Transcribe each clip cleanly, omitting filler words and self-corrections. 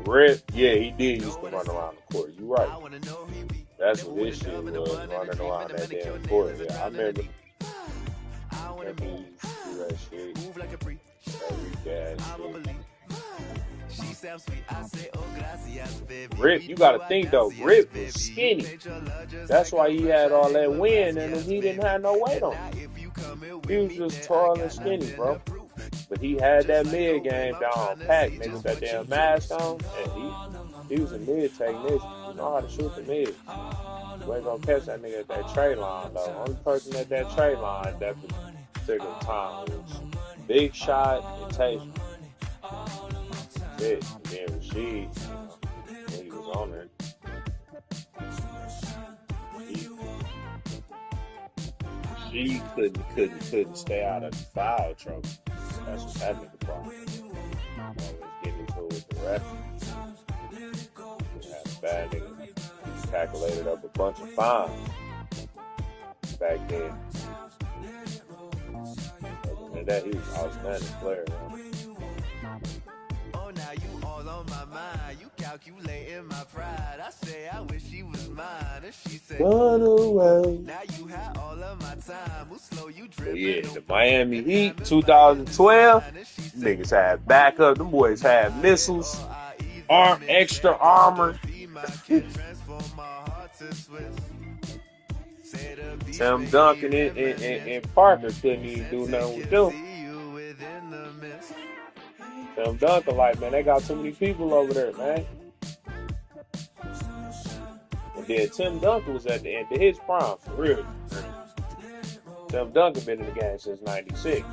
Rip, yeah, he did used to run around the court. You right. That's what this shit was, running around that damn court. Yeah, I remember he used to do that shit. That shit. Rip, you gotta think though, Rip was skinny. That's why he had all that wind and he didn't have no weight on him. He was just tall and skinny, bro. But he had that mid game down packed, nigga, with that damn mask on, and he was a mid technician. You know how to shoot the mid. You ain't gonna catch that nigga at that trade line, though. Only person at that trade line at that particular time was Big Shot and Taser. Shit. And then Rashid, you know, when he was on there. She couldn't stay out of the foul trouble. That's what that nigga problem. Always getting into it with the ref. Had a bad nigga. Calculated up a bunch of fines back then. Other than that, he was an outstanding player, man. Oh, now you all on my mind. You calculating my pride. I say I wish she was mine. And she said, run away. Now you had all of my time. We'll slow you dripping. Yeah, the Miami Heat, 2012. Niggas had backup. Them boys had missiles, extra armor. Tim Duncan and Parker couldn't even do nothing with them. Tim Duncan, like, man, they got too many people over there, man. And then Tim Duncan was at the end of his prime, for real. Tim Duncan been in the game since '96.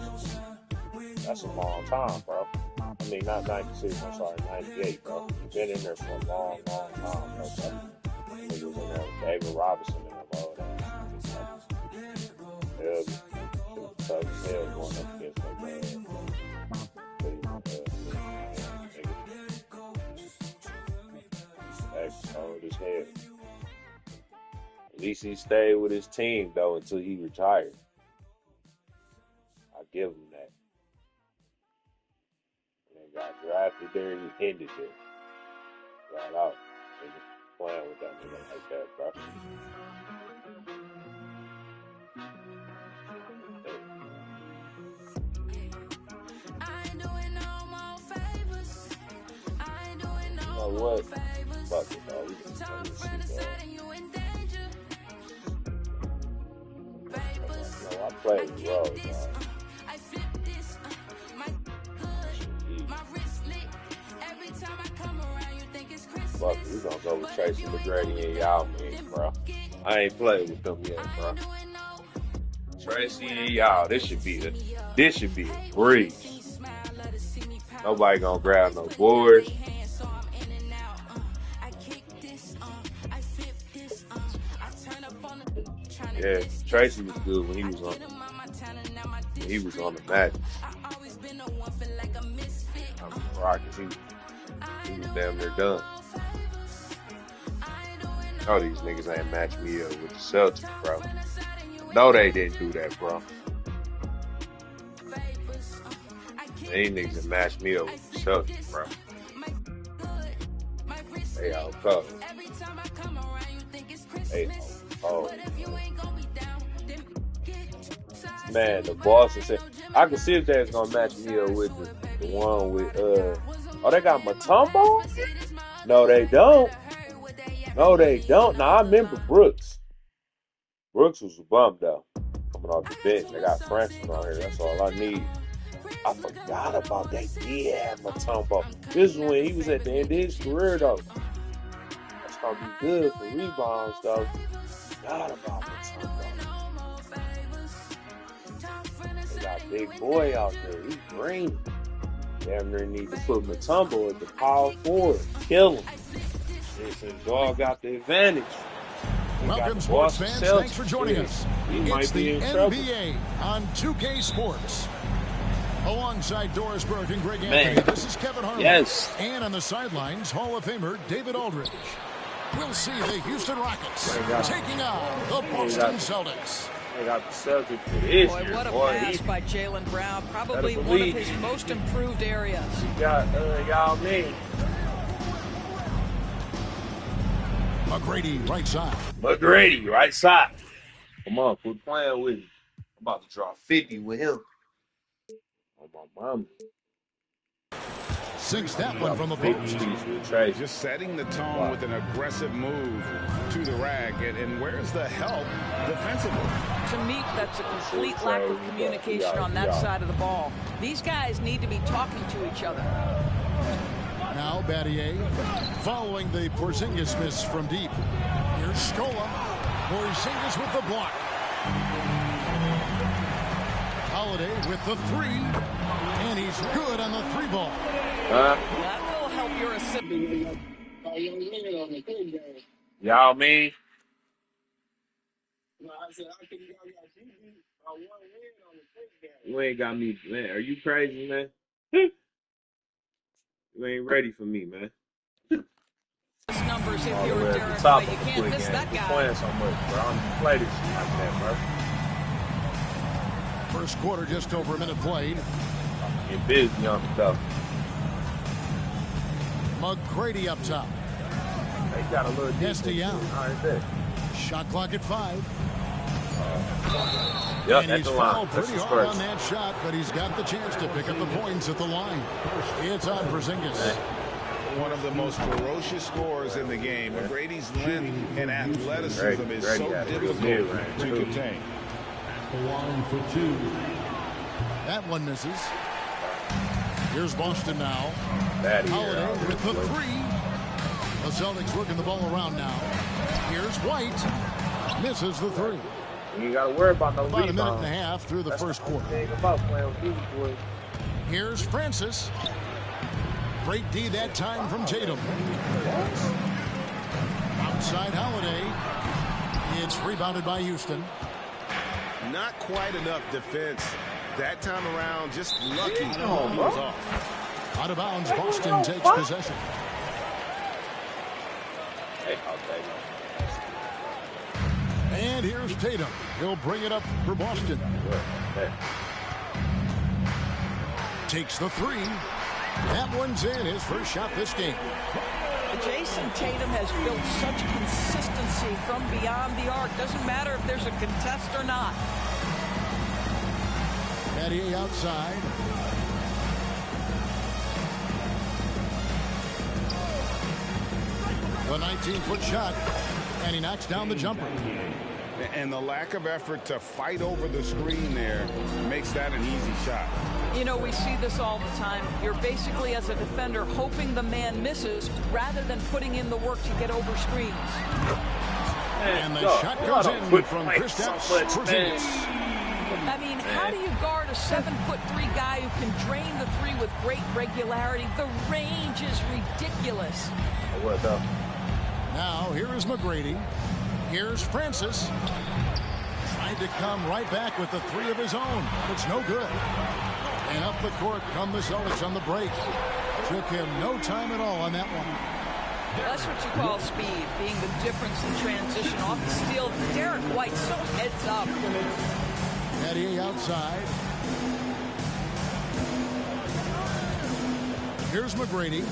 That's a long time, bro. I mean, not 96, I'm sorry, 98, bro. Been in there for a long, long time, bro. He was in there with David Robinson and them all that. Hell, tough as hell going up against them, man. Cold as hell. At least he stayed with his team, though, until he retired. I give him that. And got drafted there, he ended it. Right out. Nigga playing with that nigga like that, bro. You know what? Fuck it, dog. We can turn this shit off. No, I played the role, dog. Fuck it, we gonna go with Tracy McGrady and y'all, man, bro. I ain't played with them yet, bro. Tracy and y'all, this should be a breeze. Nobody gonna grab no boards. Yeah, Tracy was good when he was on the Magic. I'm Rockets. He was damn near done. Oh, these niggas ain't matched me up with the Celtics, bro. No, they didn't do that, bro. These niggas matched me up with the Celtics, bro. They all cold. They all cold. Man, the Boston said, I can see if they're gonna match me up with the one with oh, they got Mutombo? No, they don't. No, they don't. Now I remember Brooks. Brooks was a bum though. Coming off the bench. They got Franklin on here. That's all I need. I forgot about that. Yeah, Mutombo. This is when he was at the end of his career though. That's gonna be good for rebounds though. Forgot about Mutombo. Got big boy out there. He's green. Damn near need to put Mutombo at the power forward. Kill him. Since dog got the advantage. Welcome, sports fans. Thanks for joining us. It's the NBA on 2K Sports. Alongside Doris Burke and Greg Anthony, this is Kevin Harlan. Yes. And on the sidelines, Hall of Famer David Aldridge. We'll see the Houston Rockets taking on the Boston Celtics. They got the Celtics for this boy, year. what a pass by Jaylen Brown. Probably one of his most improved areas. You got y'all mean. McGrady, right side. McGrady, right side. Come on, quit playing with me. I'm about to draw 50 with him. Oh, my mama. Sinks that one from the post. Just setting the tone with an aggressive move to the rack. And where's the help defensively? To me, that's a complete lack of communication on that side of the ball. These guys need to be talking to each other. Now Battier following the Porzingis miss from deep. Here's Scola. Porzingis with the block. Holiday with the three. And he's good on the three ball. That will help your assist. Y'all mean? You ain't got me, man. Are you crazy, man? You ain't ready for me, man. Numbers if you're Derek, but you can't miss that guy. Playing so much, bro. I don't play this shit like that, bro. First quarter, just over a minute played. Get busy on the stuff. McGrady up top. They got a little Nasty out. Right, shot clock at 5. Yep, and he's fouled pretty hard on that shot, but he's got the chance to pick up the points at the line. It's on Porzingis. One of the most ferocious scorers in the game. McGrady's length and athleticism is so difficult to contain. Line for 2. That one misses. Here's Boston now. Holiday with the 3. The Celtics working the ball around now. Here's White. Misses the 3. You got to worry about no About a minute and a half through the first quarter. Here's Francis. Great D that time from Tatum. Outside Holiday. It's rebounded by Houston. Not quite enough defense that time around. Just lucky. He was off. Out of bounds. Boston takes possession. And here's Tatum. He'll bring it up for Boston. Takes the 3. That one's in. His first shot this game. Jason Tatum has built such consistency from beyond the arc. Doesn't matter if there's a contest or not. Battier outside. The 19-foot shot. And he knocks down the jumper. And the lack of effort to fight over the screen there makes that an easy shot. You know, we see this all the time. You're basically, as a defender, hoping the man misses rather than putting in the work to get over screens. And the shot goes in from Kristaps Porzingis. I mean, how do you guard a 7'3" guy who can drain the 3 with great regularity? The range is ridiculous. What though? Now, here is McGrady. Here's Francis. Tried to come right back with the 3 of his own. It's no good. And up the court come the Celtics on the break. Took him no time at all on that one. That's what you call speed, being the difference in transition off the steal. Derek White so heads up. Battier outside. Here's McGrady.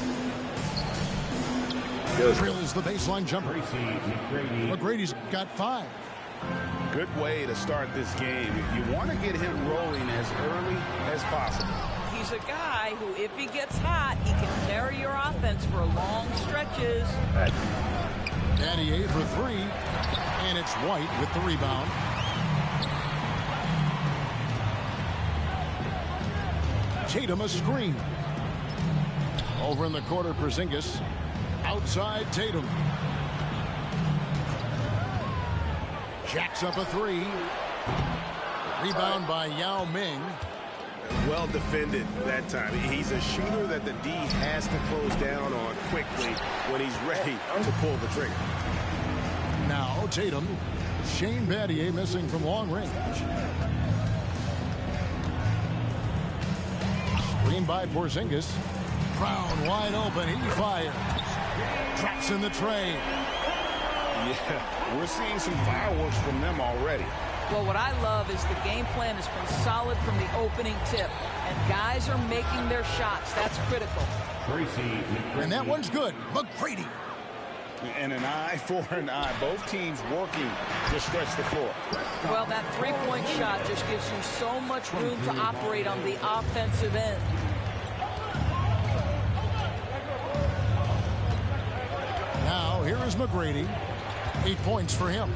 Drills the baseline jumper. McGrady's got 5. Good way to start this game. You want to get him rolling as early as possible. He's a guy who, if he gets hot, he can carry your offense for long stretches. Battier for 3. And it's White with the rebound. Tatum a screen. Over in the corner, Porzingis. Outside Tatum. Jacks up a 3. Rebound by Yao Ming. Well defended that time. He's a shooter that the D has to close down on quickly when he's ready to pull the trigger. Now Tatum. Shane Battier missing from long range. Screen by Porzingis. Brown wide open. He fires. Traps in the tray. Yeah, we're seeing some fireworks from them already. Well, what I love is the game plan has been solid from the opening tip. And guys are making their shots. That's critical. And that one's good. McGrady. And an eye for an eye. Both teams working to stretch the floor. Well, that three-point shot just gives you so much room to operate on the offensive end. Now, here is McGrady. 8 points for him.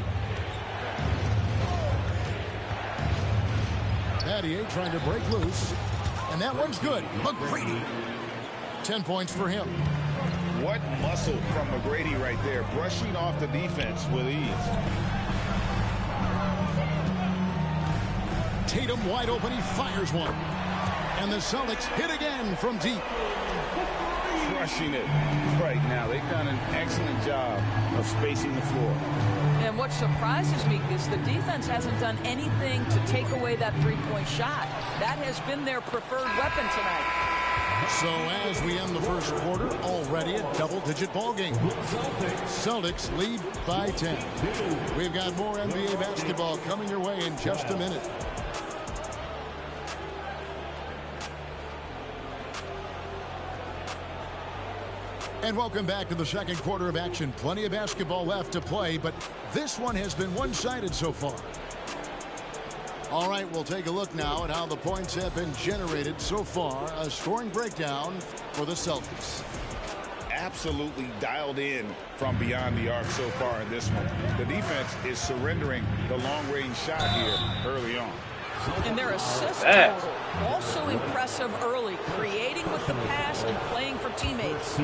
Battier trying to break loose. And that one's good. McGrady. 10 points for him. What muscle from McGrady right there, brushing off the defense with ease. Tatum wide open, he fires one. And the Celtics hit again from deep. Crushing it right now. They've done an excellent job of spacing the floor. And what surprises me is the defense hasn't done anything to take away that three-point shot. That has been their preferred weapon tonight. So as we end the first quarter, already a double-digit ball game. Celtics lead by 10. We've got more NBA basketball coming your way in just a minute. And welcome back to the second quarter of action. Plenty of basketball left to play, but this one has been one-sided so far. All right, we'll take a look now at how the points have been generated so far. A scoring breakdown for the Celtics. Absolutely dialed in from beyond the arc so far in this one. The defense is surrendering the long-range shot here early on. And their assist total also impressive early, creating with the pass and playing for teammates.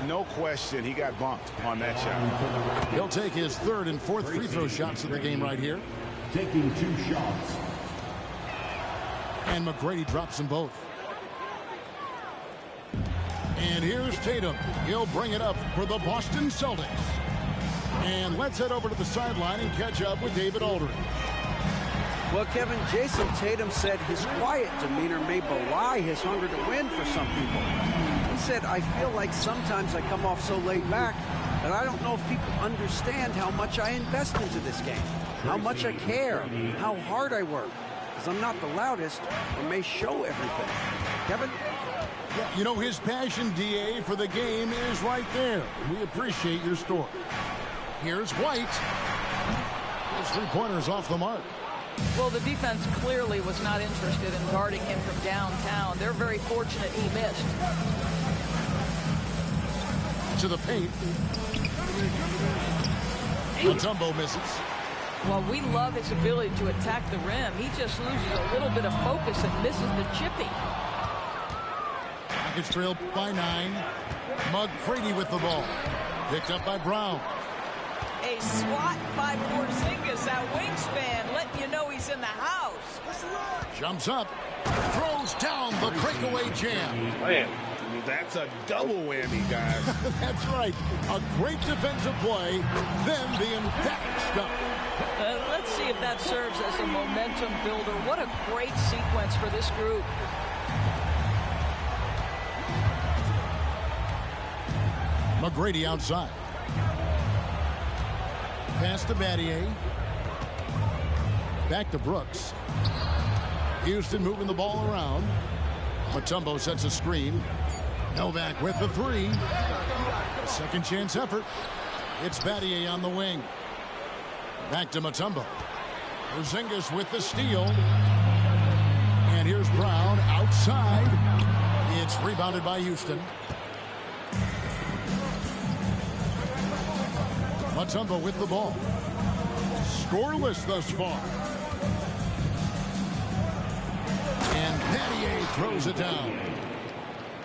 No question, he got bumped on that shot. He'll take his third and fourth free throw shots of the game right here. Taking 2 shots. And McGrady drops them both. And here's Tatum. He'll bring it up for the Boston Celtics. And let's head over to the sideline and catch up with David Aldridge. Well, Kevin, Jason Tatum said his quiet demeanor may belie his hunger to win for some people. He said, I feel like sometimes I come off so laid back that I don't know if people understand how much I invest into this game, how much I care, how hard I work, because I'm not the loudest or may show everything. Kevin? Yeah, you know, his passion, DA, for the game is right there. We appreciate your story. Here's White. His three-pointer's off the mark. Well, the defense clearly was not interested in guarding him from downtown. They're very fortunate he missed. To the paint. Mutombo misses. Well, we love his ability to attack the rim. He just loses a little bit of focus and misses the chippy. It's trailed by 9. McGrady with the ball. Picked up by Brown. A swat by Porzingis, that wingspan, letting you know he's in the house. Jumps up, throws down the breakaway jam. Man, that's a double whammy, guys. That's right. A great defensive play, then the emphatic stuff. Let's see if that serves as a momentum builder. What a great sequence for this group. McGrady outside. Pass to Battier. Back to Brooks. Houston moving the ball around. Mutombo sets a screen. Novak with the three. A second chance effort. It's Battier on the wing. Back to Mutombo. Porzingis with the steal. And here's Brown outside. It's rebounded by Houston. Mutombo with the ball. Scoreless thus far. And Battier throws it down.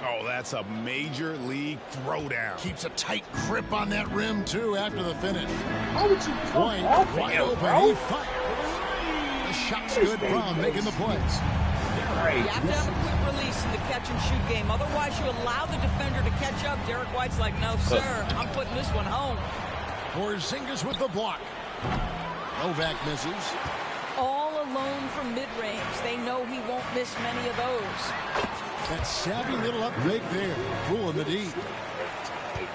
Oh, that's a major league throwdown. Keeps a tight grip on that rim, too, after the finish. White wide open. He fires. The shot's good. Brown making the plays. You have to have a quick release in the catch-and-shoot game. Otherwise, you allow the defender to catch up. Derek White's like, no, sir. I'm putting this one home. Porzingis with the block. Novak misses. All alone from mid-range. They know he won't miss many of those. That savvy little up fake there. Fooling the D.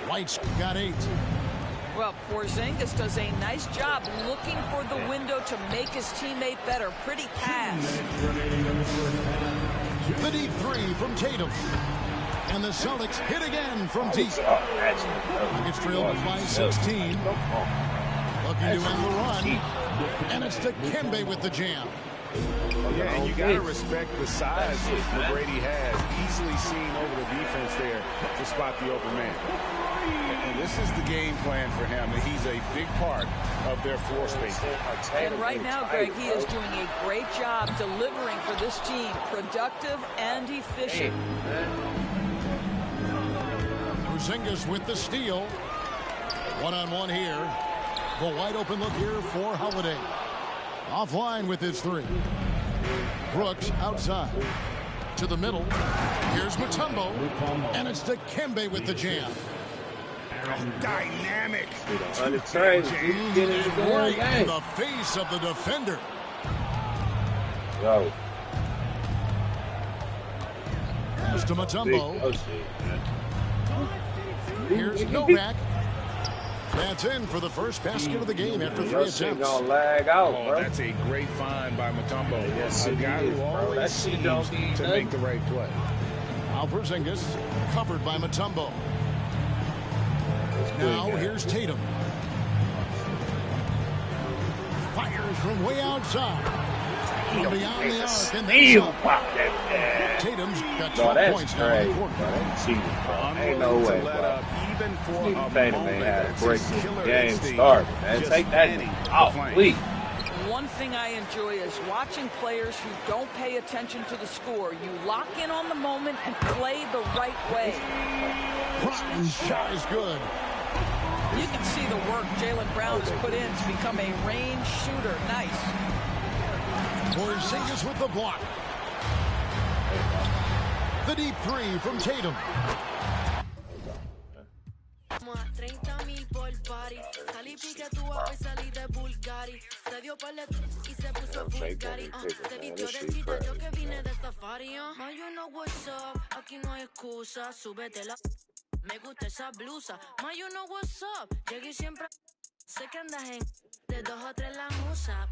White's got 8. Well, Porzingis does a nice job looking for the window to make his teammate better. Pretty pass. The deep three from Tatum. And the Celtics hit again from deep. Nuggets trailed by 16. Looking to end the run. And it's Dikembe with the jam. Yeah, and you got to respect the size that Brady has. Easily seen over the defense there to spot the open man. And this is the game plan for him. He's a big part of their floor space. And right now, Greg, he is doing a great job delivering for this team. Productive and efficient. Porzingis with the steal. One-on-one here. The wide open look here for Holiday. Offline with his three. Brooks outside. To the middle. Here's Mutombo. And it's Dikembe with the jam. Dynamic. In the face of the defender. Yo. Pass to Mutombo. Here's Novak. That's in for the first basket of the game after 3 attempts. Gonna lag out, bro. That's a great find by Mutombo. Yes, a guy who always seems to make the right play. Now Porzingis covered by Mutombo. Now here's Tatum. Fires from way outside. From beyond the arc and Tatum's got 12 points now in the quarter. Ain't no way, bro. Tatum ain't had a break game start, man. Take that off, please. One thing I enjoy is watching players who don't pay attention to the score. You lock in on the moment and play the right way. Broughton's shot is good. You can see the work Jaylen Brown has put in to become a range shooter. Nice. Porzingis with the block. The deep three from Tatum. Me gusta esa blusa, ma you know what's up. Llegué siempre, sé que andas en de 2 o 3 la musa.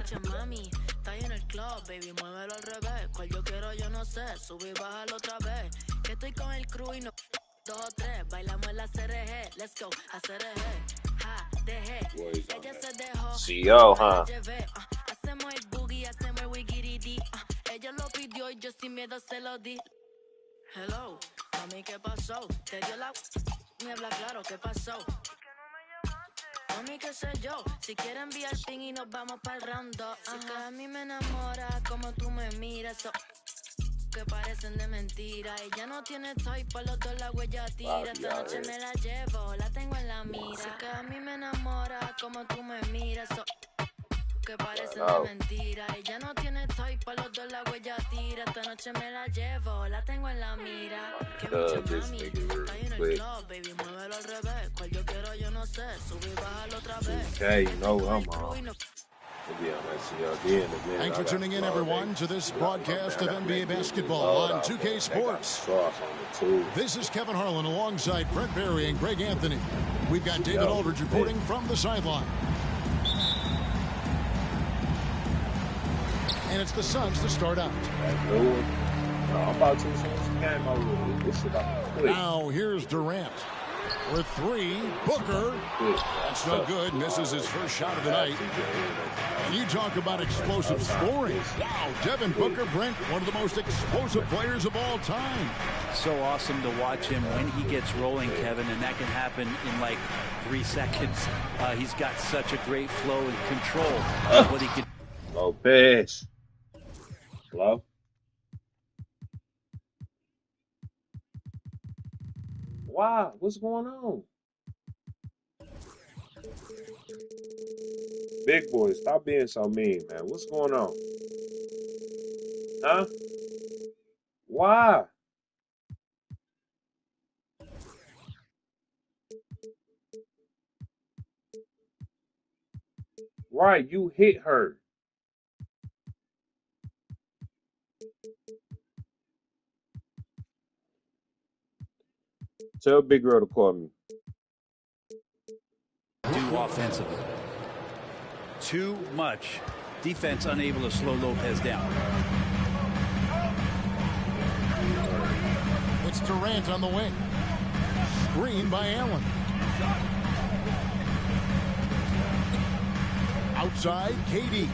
Che mami, está en el club, baby, muévelo al revés. Cual yo quiero, yo no sé, subí y bájalo otra vez. Que estoy con el crew y no 2 o 3, bailamos en la CRG. Let's go, a CRG. Ja, dejé, ella se dejó. CEO, huh? Hacemos el boogie, hacemos el wigiridi. Ella lo pidió y yo sin miedo se lo di. Hello, mami, ¿qué pasó? Te dio la... Me habla claro, ¿qué pasó? Mami, qué sé yo, si quieres enviar ping y nos vamos pa'l round 2. Si que a mí me enamora como tú me miras, que parecen de mentira. Ella no tiene toy, por los dos la huella tira. Esta noche me la llevo, la tengo en la mira. Si que a mí me enamora como tú me miras, que parecen de mentira. Ella no tiene toy, por los dos la huella tira. Esta noche me la llevo, la tengo en la mira. Que mami, está en el club, baby, muévelo al revés. Cual yo quiero, yo no sé, subí y bájalo otra vez. Okay, you know I'm on. Thanks for tuning in, everyone, to this broadcast of NBA basketball on 2K Sports. This is Kevin Harlan alongside Brent Barry and Greg Anthony. We've got David Aldridge reporting from the sideline. And it's the Suns to start out. Now here's Durant with 3. Booker. That's no good. Misses his first shot of the night. And you talk about explosive scoring. Wow, Devin Booker, Brent, one of the most explosive players of all time. So awesome to watch him when he gets rolling, Kevin, and that can happen in like 3 seconds. He's got such a great flow and control of what he can. Oh, bitch. Hello? Wow, what's going on? Big boy, stop being so mean, man. What's going on? Huh? Why? Right, you hit her. Tell Big Girl to call me. Do offensively. Too much. Defense unable to slow Lopez down. It's Durant on the wing. Screen by Allen. Outside, KD.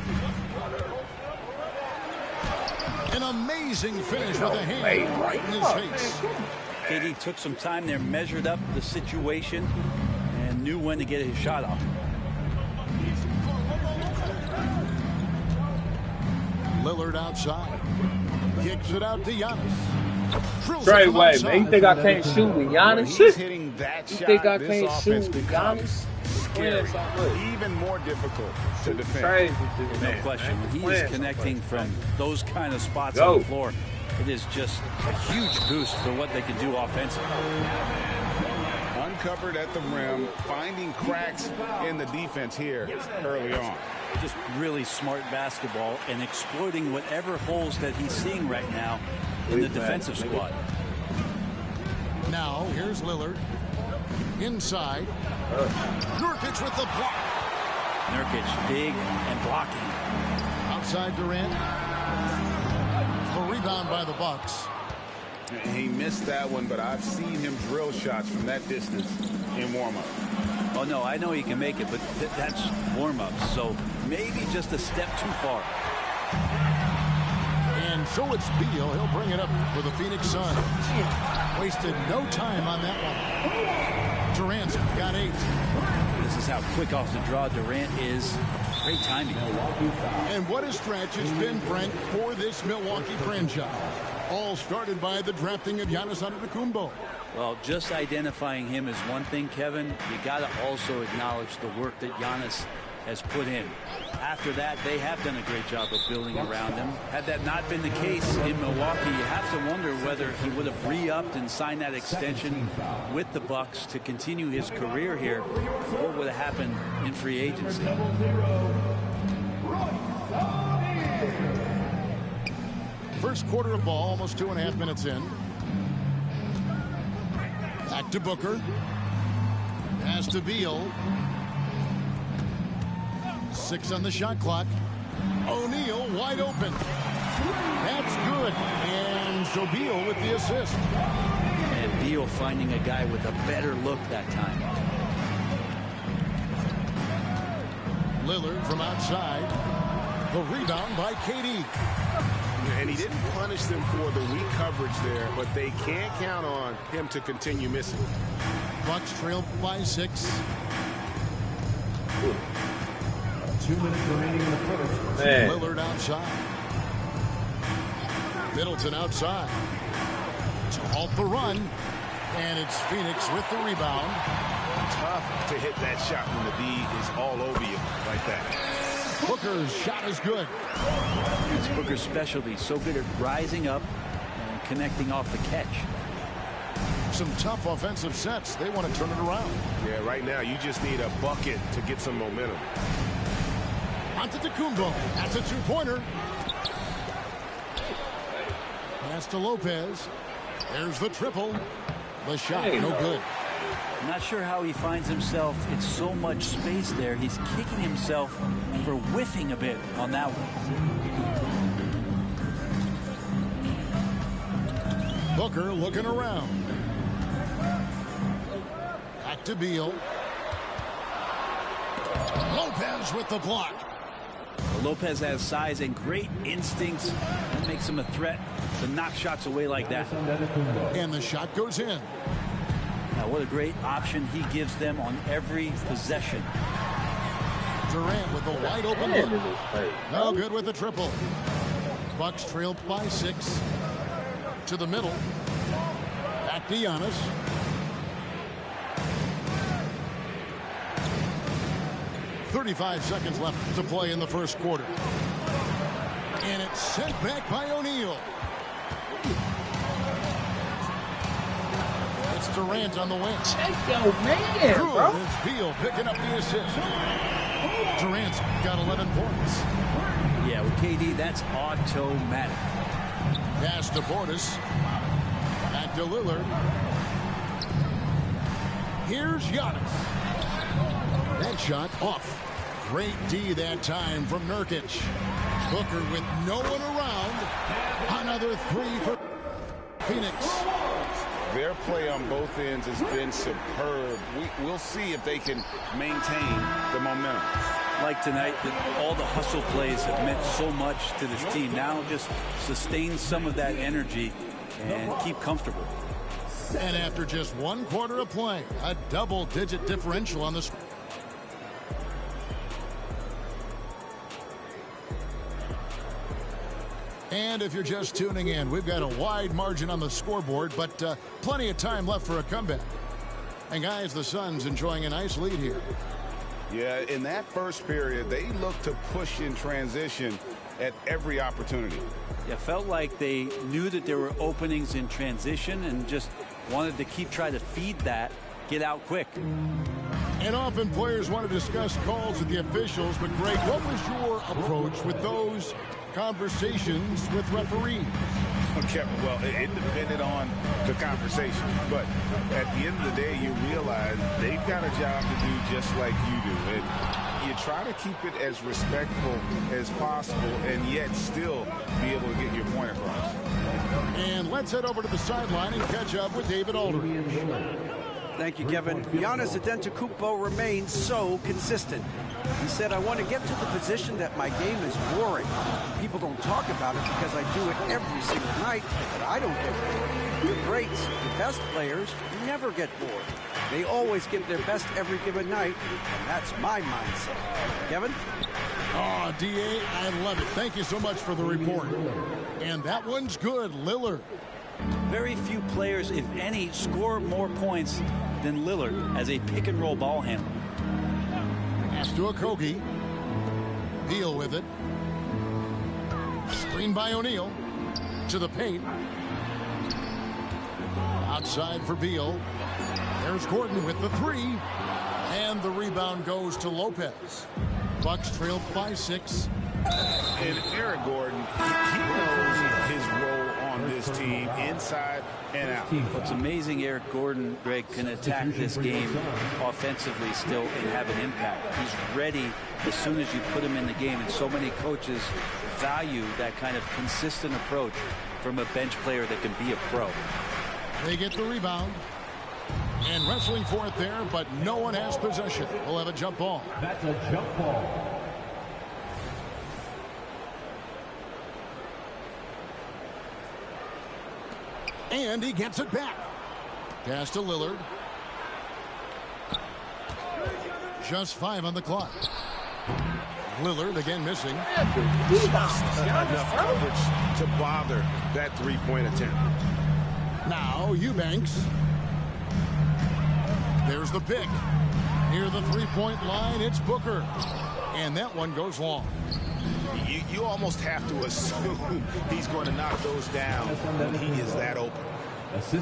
An amazing finish with a hand right in his face. KD took some time there, measured up the situation, and knew when to get his shot off. Lillard outside. Kicks it out to Giannis. Straight away, man. You think I can't shoot with Giannis? He's hitting that You shot. think I this can't offense shoot with becomes Giannis? scary. Even more difficult to defend. No question. He is connecting from those kind of spots on the floor. It is just a huge boost for what they can do offensively. Uncovered at the rim, finding cracks in the defense here early on. Just really smart basketball and exploiting whatever holes that he's seeing right now in the defensive squad. Now, here's Lillard. Inside. Nurkic with the block. Nurkic big and blocking. Outside Durant. The rebound by the Bucks. He missed that one, but I've seen him drill shots from that distance in warm-up. Oh, no, I know he can make it, but that's warm-up, so maybe just a step too far. And so it's Beal. He'll bring it up for the Phoenix Suns. Wasted no time on that one. Durant's got 8. This is how quick off the draw Durant is. Great timing. And what a stretch it's been, Brent, for this Milwaukee franchise. All started by the drafting of Giannis Antetokounmpo. Well, just identifying him is one thing, Kevin. You got to also acknowledge the work that Giannis has put in. After that, they have done a great job of building around him. Had that not been the case in Milwaukee, you have to wonder whether he would have re-upped and signed that extension with the Bucks to continue his career here. What would have happened in free agency? First quarter of ball, almost 2.5 minutes in. Back to Booker. Pass to Beal. 6 on the shot clock. O'Neal wide open. That's good. And so Beal with the assist. And Beal finding a guy with a better look that time. Lillard from outside. The rebound by KD. And he didn't punish them for the weak coverage there, but they can't count on him to continue missing. Bucks trail by 6. 2 minutes remaining in the first. Man. Lillard outside. Middleton outside. To halt the run. And it's Phoenix with the rebound. Tough to hit that shot when the D is all over you like that. Booker's shot is good. It's Booker's specialty. So good at rising up and connecting off the catch. Some tough offensive sets. They want to turn it around. Yeah, right now you just need a bucket to get some momentum. Antetokounmpo. That's a 2-pointer. Pass to Lopez. There's the triple. The shot, no good. I'm not sure how he finds himself. It's so much space there. He's kicking himself for whiffing a bit on that one. Booker looking around. Back to Beal. Lopez with the block. Lopez has size and great instincts. That makes him a threat to knock shots away like that. And the shot goes in. Now, what a great option he gives them on every possession. Durant with a wide open look. No good with the triple. Bucks trail by 6. To the middle. Back to Giannis. .35 seconds left to play in the first quarter. And it's sent back by O'Neal. It's Durant on the wing. Check your man, bro. It's Beal picking up the assist. Durant's got 11 points. Yeah, with KD, that's automatic. Pass to Portis. Back to Lillard. Here's Giannis. That shot off. Great D that time from Nurkic. Booker with no one around. Another 3 for Phoenix. Their play on both ends has been superb. We'll see if they can maintain the momentum. Like tonight, all the hustle plays have meant so much to this team. Now just sustain some of that energy and keep comfortable. And after just 1 quarter of play, a double-digit differential on the score. And if you're just tuning in, we've got a wide margin on the scoreboard, but plenty of time left for a comeback. And guys, the Suns enjoying a nice lead here. Yeah, in that first period, they looked to push in transition at every opportunity. It felt like they knew that there were openings in transition and just wanted to keep trying to feed that, get out quick. And often players want to discuss calls with the officials, but Greg, what was your approach with those conversations with referees? Okay, well, it depended on the conversation, but at the end of the day, you realize they've got a job to do just like you do. And you try to keep it as respectful as possible and yet still be able to get your point across. And let's head over to the sideline and catch up with David Aldridge. Thank you, Kevin. Giannis Antetokounmpo remains so consistent. He said, I want to get to the position that my game is boring. People don't talk about it because I do it every single night, but I don't get bored. The greats, the best players, never get bored. They always give their best every given night, and that's my mindset. Kevin? Oh, D.A., I love it. Thank you so much for the report. And that one's good, Lillard. Very few players, if any, score more points than Lillard as a pick-and-roll ball handler. Pass to Okogie. Beal with it. Screen by O'Neal. To the paint. Outside for Beal. There's Gordon with the 3. And the rebound goes to Lopez. Bucks trail by 6. And Eric Gordon, he knows his role on this team inside and out. What's amazing, Eric Gordon, Greg, can attack this game offensively still and have an impact. He's ready as soon as you put him in the game, and so many coaches value that kind of consistent approach from a bench player that can be a pro. They get the rebound. And wrestling for it there, but no one has possession. We'll have a jump ball. That's a jump ball. And he gets it back. Pass to Lillard. Just 5 on the clock. Lillard again missing. Just enough coverage to bother that three-point attempt. Now Eubanks. There's the pick. Near the three-point line, it's Booker. And that one goes long. You almost have to assume he's going to knock those down when he is that open.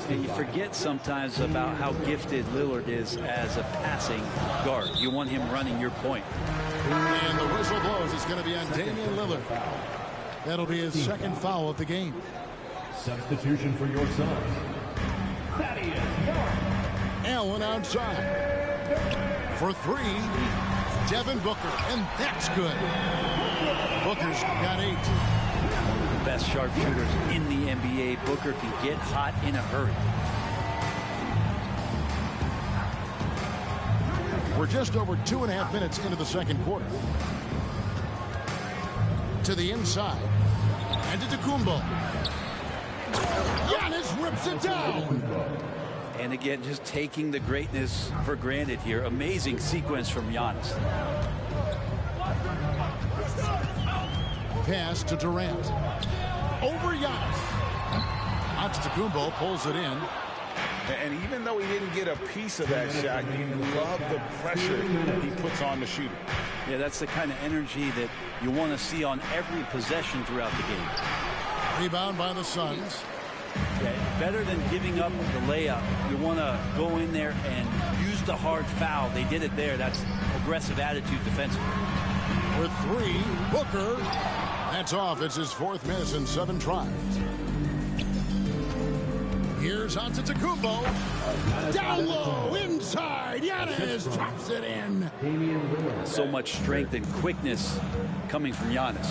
You forget sometimes about how gifted Lillard is as a passing guard. You want him running your point. And the whistle blows. It's going to be on Damian Lillard. That'll be his second foul of the game. Substitution for your Suns. Allen outside. For 3, Devin Booker. And that's good. Booker's got 8. One of the best sharpshooters in the NBA. Booker can get hot in a hurry. We're just over 2.5 minutes into the second quarter. To the inside. And to Antetokounmpo. Giannis rips it down. And again, just taking the greatness for granted here. Amazing sequence from Giannis. Pass to Durant. Over Giannis. Antetokounmpo pulls it in. And even though he didn't get a piece of that shot, you love the pressure he puts on the shooter. Yeah, that's the kind of energy that you want to see on every possession throughout the game. Rebound by the Suns. Yeah, better than giving up the layup. You want to go in there and use the hard foul. They did it there. That's aggressive attitude defensively. With 3, Booker. That's off. It's his 4th miss in 7 tries. Here's Antetokounmpo. Down low, inside. Giannis drops it in. So much strength and quickness coming from Giannis.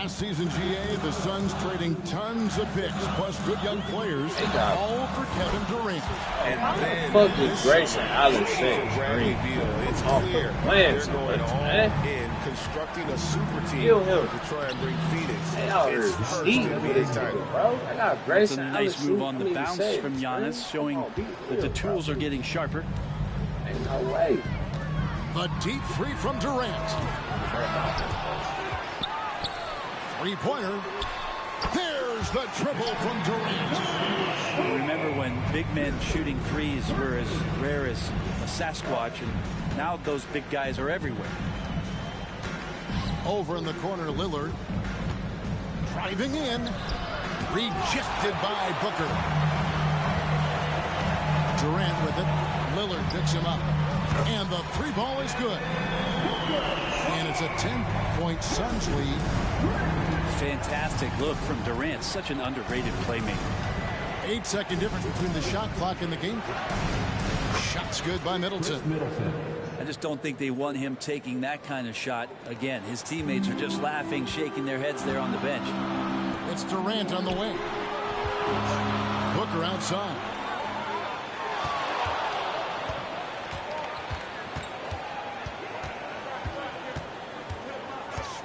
Last season, GA, the Suns trading tons of picks, plus good young players, all for Kevin Durant. And then fuck is Grayson Allen saying? It's clear they're going all in, constructing a super team to try and bring Phoenix its first NBA title. Bro, I got Grayson Allen. That's a nice move on the bounce from Giannis, showing that the tools are getting sharper. Ain't no way. The deep three from Durant. Three-pointer. There's the triple from Durant. Remember when big men shooting threes were as rare as a Sasquatch, and now those big guys are everywhere. Over in the corner, Lillard. Driving in. Rejected by Booker. Durant with it. Lillard picks him up. And the three ball is good. And it's a 10-point Suns lead. Fantastic look from Durant. Such an underrated playmaker. 8-second difference between the shot clock and the game clock. Shot's good by Middleton. I just don't think they want him taking that kind of shot again. His teammates are just laughing, shaking their heads there on the bench. It's Durant on the wing. Booker outside.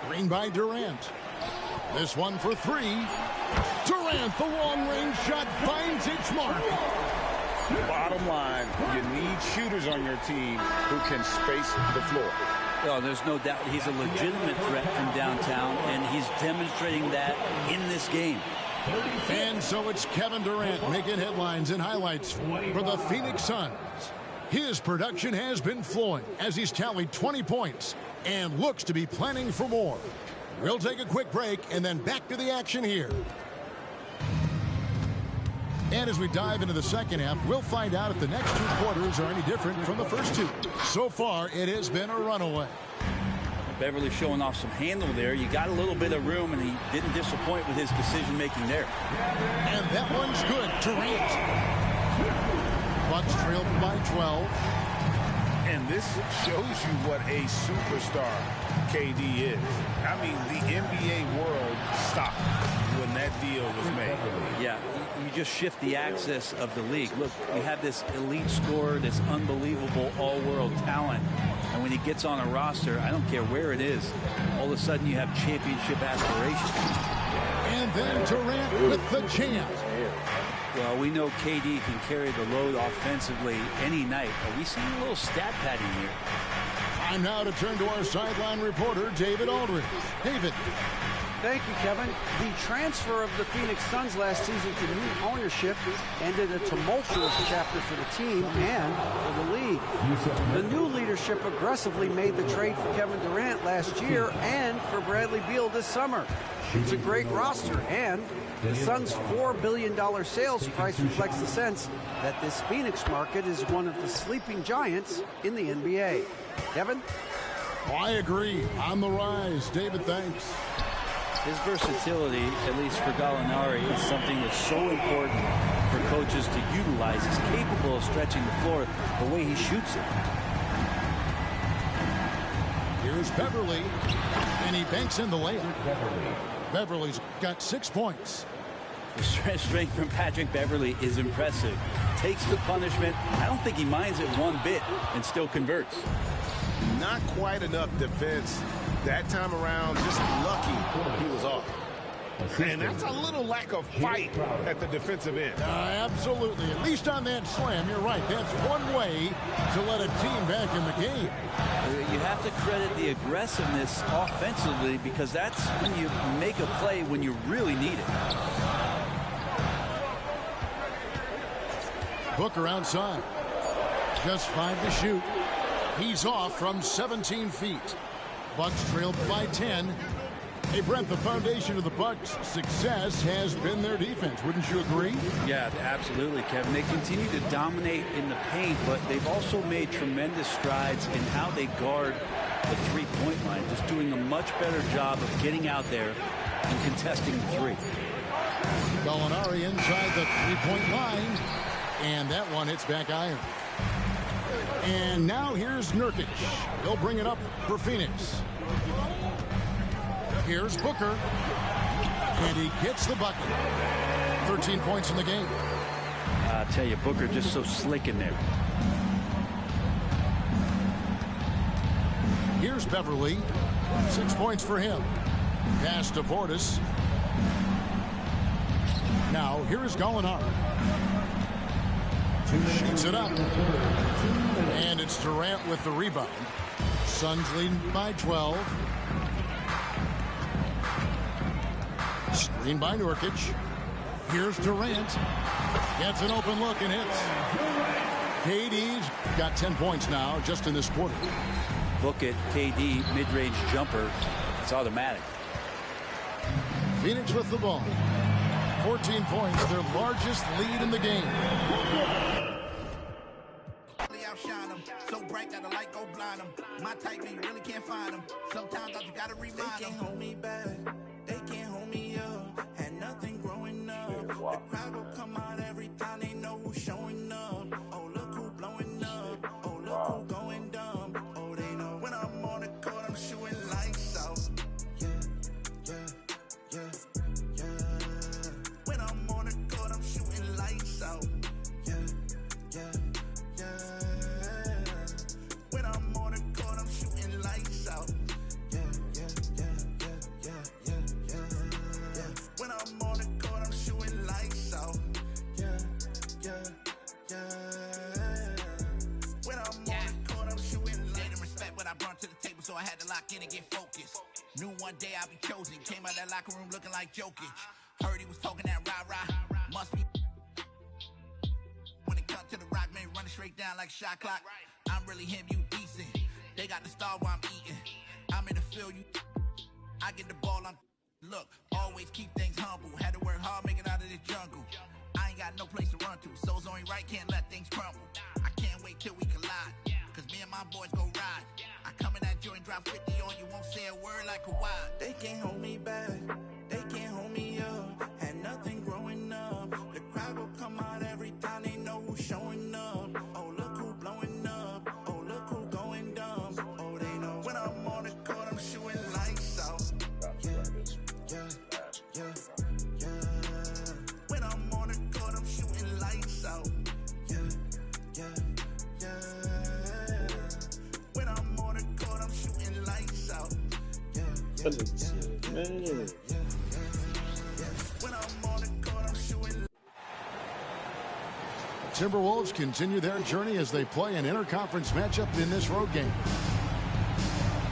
Screen by Durant. This one for three. Durant, the long-range shot finds its mark. Bottom line, you need shooters on your team who can space the floor. Oh, there's no doubt he's a legitimate threat from downtown, and he's demonstrating that in this game. And so it's Kevin Durant making headlines and highlights for the Phoenix Suns. His production has been flowing as he's tallied 20 points and looks to be planning for more. We'll take a quick break and then back to the action here. And as we dive into the second half, we'll find out if the next two quarters are any different from the first two. So far, it has been a runaway. Beverly showing off some handle there. You got a little bit of room, and he didn't disappoint with his decision-making there. And that one's good. Durant. Bucks trailed by 12. And this shows you what a superstar KD is. I mean, the NBA world stopped when that deal was made. Yeah, you just shift the axis of the league. Look, you have this elite scorer, this unbelievable all-world talent. And when he gets on a roster, I don't care where it is, all of a sudden you have championship aspirations. And then Durant with the jam. Well, we know KD can carry the load offensively any night. Are we seeing a little stat padding here? Time now to turn to our sideline reporter, David Aldridge. David. Thank you, Kevin. The transfer of the Phoenix Suns last season to new ownership ended a tumultuous chapter for the team and for the league. The new leadership aggressively made the trade for Kevin Durant last year and for Bradley Beal this summer. It's a great roster, and the Suns' $4 billion sales price reflects the sense that this Phoenix market is one of the sleeping giants in the NBA. Kevin? I agree. On the rise. David, thanks. His versatility, at least for Gallinari, is something that's so important for coaches to utilize. He's capable of stretching the floor the way he shoots it. Here's Beverly, and he banks in the layup. Beverly's got 6 points. The strength from Patrick Beverly is impressive. Takes the punishment. I don't think he minds it one bit and still converts. Not quite enough defense that time around. Just lucky he was off. And that's a little lack of fight at the defensive end. Absolutely. At least on that slam, you're right. That's one way to let a team back in the game. You have to credit the aggressiveness offensively, because that's when you make a play when you really need it. Booker outside. Just 5 to shoot. He's off from 17 feet. Bucks trailed by 10. Hey, Brent, the foundation of the Bucks' success has been their defense. Wouldn't you agree? Yeah, absolutely, Kevin. They continue to dominate in the paint, but they've also made tremendous strides in how they guard the three-point line, just doing a much better job of getting out there and contesting the three. Gallinari inside the three-point line, and that one hits back iron. And now here's Nurkic. He'll bring it up for Phoenix. Here's Booker. And he gets the bucket. 13 points in the game. I'll tell you, Booker just so slick in there. Here's Beverly. 6 points for him. Pass to Portis. Now, here is Gallinari. Shoots it up. And it's Durant with the rebound. Suns leading by 12. Screen by Nurkic. Here's Durant. Gets an open look and hits. KD's got 10 points now just in this quarter. Look at KD, mid-range jumper. It's automatic. Phoenix with the ball. 14 points, their largest lead in the game. Outshine them. So bright that the light go blind them. My type, you really can't find them. Sometimes I just gotta remind them. They can't hold me back. They can't hold me up. Had nothing growing up. The crowd will come out every time they know who's showing up. Oh, look who blowing up. Oh, look who going dumb. Oh, they know when I'm on the court, I'm shooting lights out. Yeah, yeah, yeah, yeah. When I'm on the court, I'm shooting lights out. Yeah, yeah, yeah. When I'm on the court, I'm shooting lights out. Yeah, yeah, yeah, yeah, yeah, yeah, yeah, yeah. When I'm on the court, I'm shooting lights out. Yeah, yeah, yeah. When I'm on the court, I'm shooting lights out. They didn't respect what I brought to the table, so I had to lock in and get focused. Knew one day I'd be chosen. Came out that locker room looking like Jokic. Heard he was talking that rah-rah. Must be. When it comes to the rock, man, running straight down like shot clock. I'm really him, you decent. They got the star while I'm eating. I'm in the field, you. I get the ball, I'm. Look, always keep things humble. Had to work hard, make it out of this jungle. I ain't got no place to run to. So's only right, can't let things crumble. I can't wait till we collide. Cause me and my boys go ride. I come in that joint, drop 50 on you, won't say a word like Kawhi. They can't hold me back. They can't hold me up. Had nothing growing up. The crowd will come out every time they know who's showing up. Oh, look who blowing up. Oh, look who going dumb. Oh, they know when I'm on the court, I'm shooting lights out. Yeah, yeah, yeah, yeah. When I'm on the court, I'm shooting lights out. Yeah, yeah, yeah. When I'm on the court, I'm shooting lights out. Yeah, yeah, yeah, yeah, yeah. When I'm on the court, I'm shooting. Timberwolves continue their journey as they play an interconference matchup in this road game.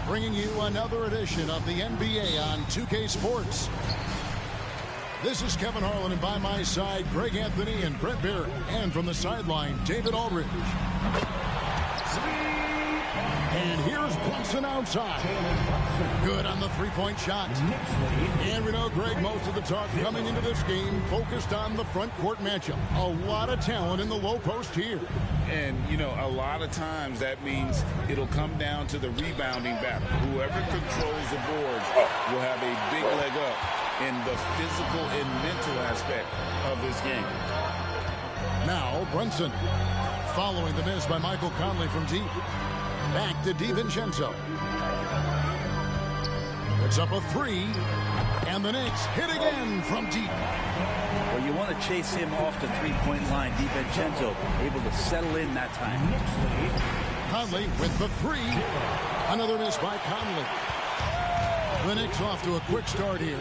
Bringing you another edition of the NBA on 2K Sports. This is Kevin Harlan, and by my side, Greg Anthony and Brett Barrett. And from the sideline, David Aldridge. And here's Brunson outside. Good on the three-point shot. And we know, Greg, most of the talk coming into this game focused on the front court matchup. A lot of talent in the low post here. And, you know, a lot of times that means it'll come down to the rebounding battle. Whoever controls the boards will have a big leg up in the physical and mental aspect of this game. Now, Brunson. Following the miss by Michael Conley from deep. Back to DiVincenzo. It's up a three. And the Knicks hit again from deep. Well, you want to chase him off the three-point line. DiVincenzo able to settle in that time. Conley with the three. Another miss by Conley. The Knicks off to a quick start here.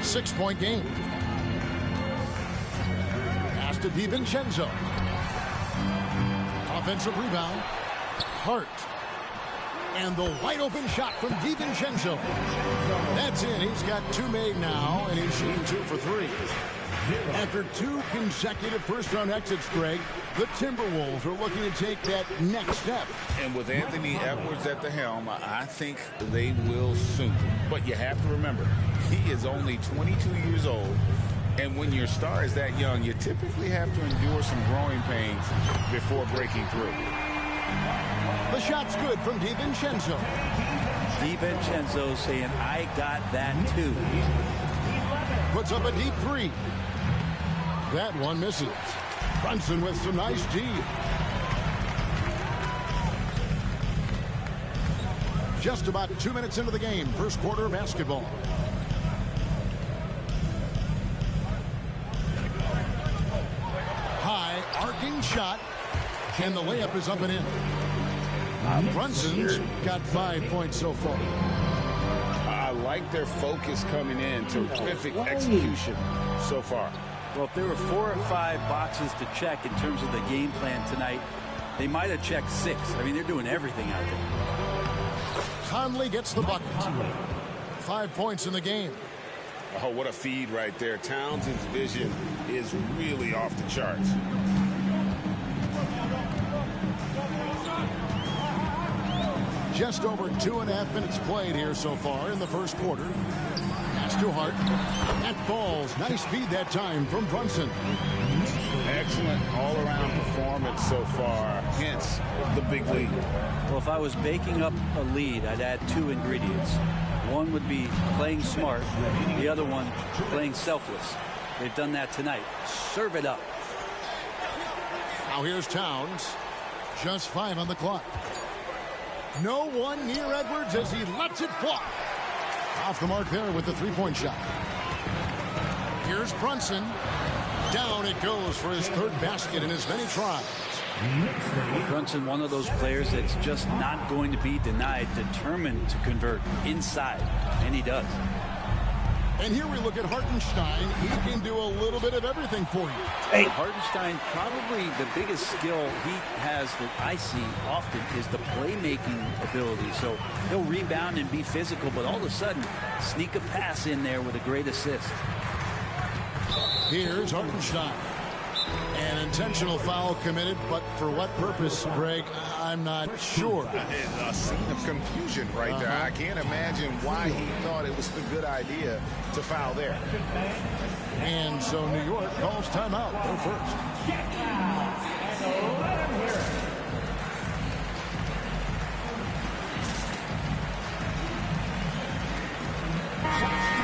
6-point game. Pass to DiVincenzo. Offensive rebound. Hart. And the wide open shot from DiVincenzo. That's in. He's got two made now, and he's shooting 2 for 3. After 2 consecutive first-round exits, Greg, the Timberwolves are looking to take that next step. And with Anthony Edwards at the helm, I think they will soon. But you have to remember, he is only 22 years old. And when your star is that young, you typically have to endure some growing pains before breaking through. The shot's good from DiVincenzo. DiVincenzo saying, I got that too. Puts up a deep three. That one misses. Brunson with some nice D. Just about 2 minutes into the game, first quarter of basketball. High arcing shot, and the layup is up and in. Brunson's got 5 points so far. I like their focus coming in. Terrific execution so far. Well, if there were 4 or 5 boxes to check in terms of the game plan tonight, they might have checked 6. I mean, they're doing everything out there. Conley gets the bucket. 5 points in the game. Oh, what a feed right there. Townsend's vision is really off the charts. Just over 2.5 minutes played here so far in the first quarter. Pass to Hart. That falls. Nice feed that time from Brunson. Excellent all-around performance so far. Hence the big lead. Well, if I was baking up a lead, I'd add 2 ingredients. One would be playing smart. The other one, playing selfless. They've done that tonight. Serve it up. Now here's Towns. Just 5 on the clock. No one near Edwards as he lets it fly. Off the mark there with the three-point shot. Here's Brunson. Down it goes for his 3rd basket in as many tries. Brunson, one of those players that's just not going to be denied, determined to convert inside, and he does. And here we look at Hartenstein. He can do a little bit of everything for you. Hey, Hartenstein, probably the biggest skill he has that I see often is the playmaking ability. So he'll rebound and be physical, but all of a sudden, sneak a pass in there with a great assist. Here's Hartenstein. An intentional foul committed, but for what purpose, Greg? I'm not sure. A scene of confusion right there. I can't imagine why he thought it was a good idea to foul there. And so New York calls timeout. Go first.